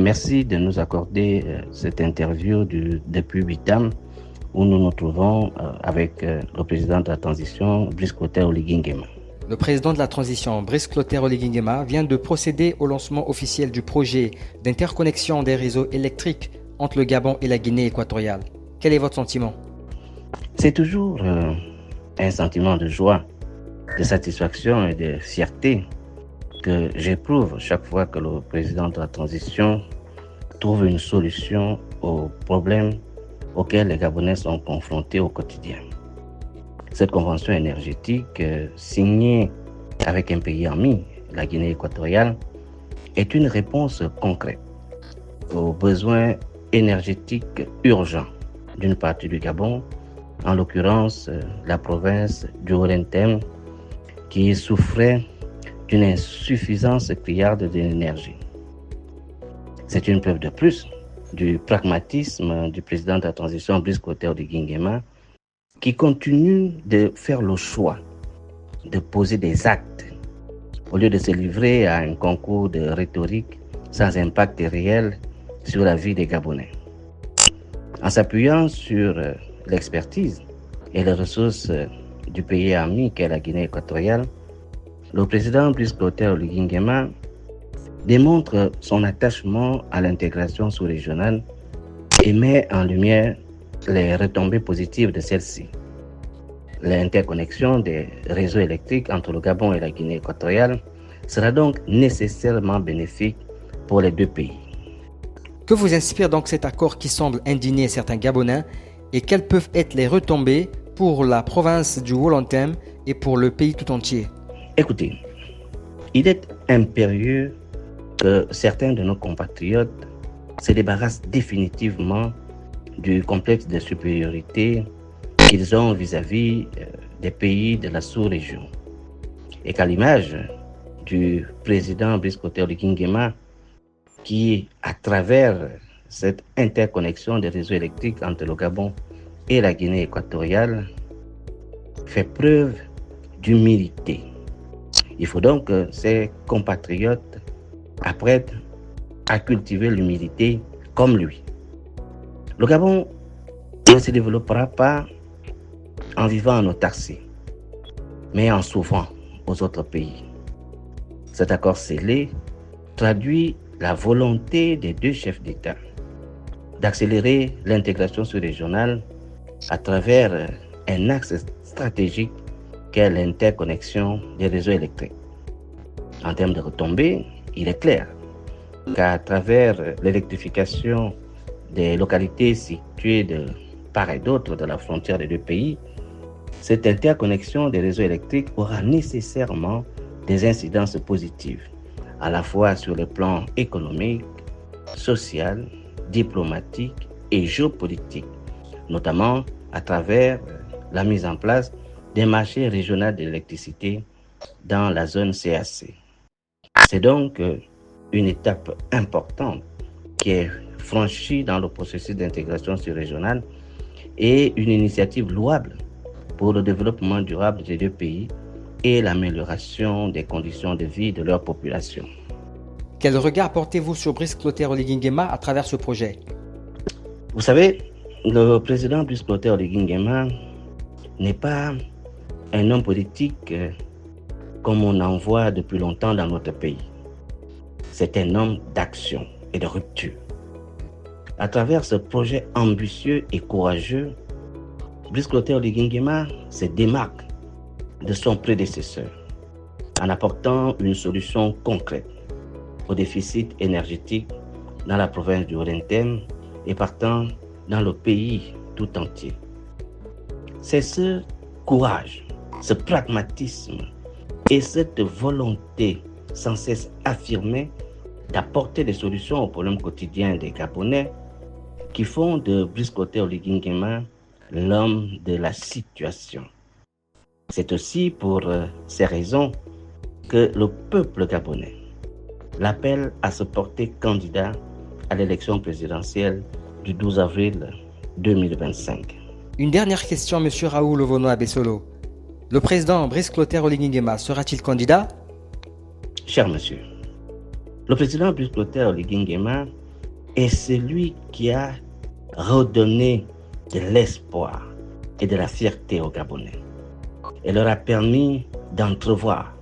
merci de nous accorder cette interview depuis 8 ans où nous nous trouvons avec le président de la transition, Brice Clotaire Oligui Nguema. Le président de la transition, Brice Clotaire Oligui Nguema, vient de procéder au lancement officiel du projet d'interconnexion des réseaux électriques entre le Gabon et la Guinée équatoriale. Quel est votre sentiment? C'est toujours un sentiment de joie, de satisfaction et de fierté que j'éprouve chaque fois que le président de la transition trouve une solution aux problèmes auxquels les Gabonais sont confrontés au quotidien. Cette convention énergétique signée avec un pays ami, la Guinée équatoriale, est une réponse concrète aux besoins énergétiques urgents d'une partie du Gabon, en l'occurrence la province du Haut-Rhin, qui souffrait d'une insuffisance criarde d'énergie. C'est une preuve de plus du pragmatisme du président de la transition, Brice Clotaire Oligui Nguema, qui continue de faire le choix de poser des actes au lieu de se livrer à un concours de rhétorique sans impact réel sur la vie des Gabonais. En s'appuyant sur l'expertise et les ressources du pays ami qu'est la Guinée équatoriale, le président Brice Clotaire Oligui Nguema démontre son attachement à l'intégration sous-régionale et met en lumière les retombées positives de celle-ci. L'interconnexion des réseaux électriques entre le Gabon et la Guinée équatoriale sera donc nécessairement bénéfique pour les deux pays. Que vous inspire donc cet accord qui semble indigner certains Gabonais et quelles peuvent être les retombées pour la province du Haut-Rhin et pour le pays tout entier? Écoutez, il est impérieux que certains de nos compatriotes se débarrassent définitivement du complexe de supériorité qu'ils ont vis-à-vis des pays de la sous-région. Et qu'à l'image du président Brice Clotaire Oligui Nguema, qui, à travers cette interconnexion des réseaux électriques entre le Gabon et la Guinée équatoriale, fait preuve d'humilité. Il faut donc que ces compatriotes apprennent à cultiver l'humilité comme lui. Le Gabon ne se développera pas en vivant en autarcie, mais en s'ouvrant aux autres pays. Cet accord scellé traduit la volonté des deux chefs d'État d'accélérer l'intégration sous-régionale à travers un axe stratégique qu'est l'interconnexion des réseaux électriques. En termes de retombées, il est clair qu'à travers l'électrification des localités situées de part et d'autre de la frontière des deux pays, cette interconnexion des réseaux électriques aura nécessairement des incidences positives, à la fois sur le plan économique, social, diplomatique et géopolitique, notamment à travers la mise en place des marchés régionaux de l'électricité dans la zone CAC. C'est donc une étape importante qui est franchie dans le processus d'intégration sur-régionale et une initiative louable pour le développement durable des deux pays et l'amélioration des conditions de vie de leur population. Quel regard portez-vous sur Brice Clotaire Oligui Nguema à travers ce projet? Vous savez, le président Brice Clotaire Oligui Nguema n'est pas un homme politique comme on en voit depuis longtemps dans notre pays. C'est un homme d'action et de rupture. À travers ce projet ambitieux et courageux, Brice Clotaire Oligui Nguema se démarque de son prédécesseur en apportant une solution concrète au déficit énergétique dans la province du Haut-Rhin et partant dans le pays tout entier. C'est ce courage, ce pragmatisme et cette volonté sans cesse affirmée d'apporter des solutions aux problèmes quotidiens des Gabonais qui font de Brice Clotaire Oligui Nguema l'homme de la situation. C'est aussi pour ces raisons que le peuple gabonais l'appelle à se porter candidat à l'élection présidentielle du 12 avril 2025. Une dernière question, M. Raoul Ovono Abessolo. Le président Brice Clotaire Oligui Nguema sera-t-il candidat? Cher monsieur, le président Brice Clotaire Oligui Nguema est celui qui a redonné de l'espoir et de la fierté aux Gabonais. Et leur a permis d'entrevoir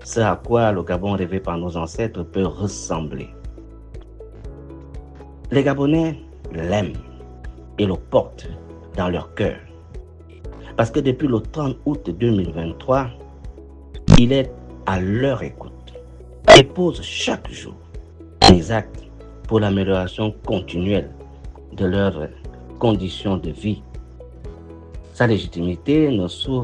ce à quoi le Gabon rêvé par nos ancêtres peut ressembler. Les Gabonais l'aiment et le portent dans leur cœur. Parce que depuis le 30 août 2023, il est à leur écoute et pose chaque jour des actes pour l'amélioration continuelle de leurs conditions de vie. Sa légitimité ne s'ouvre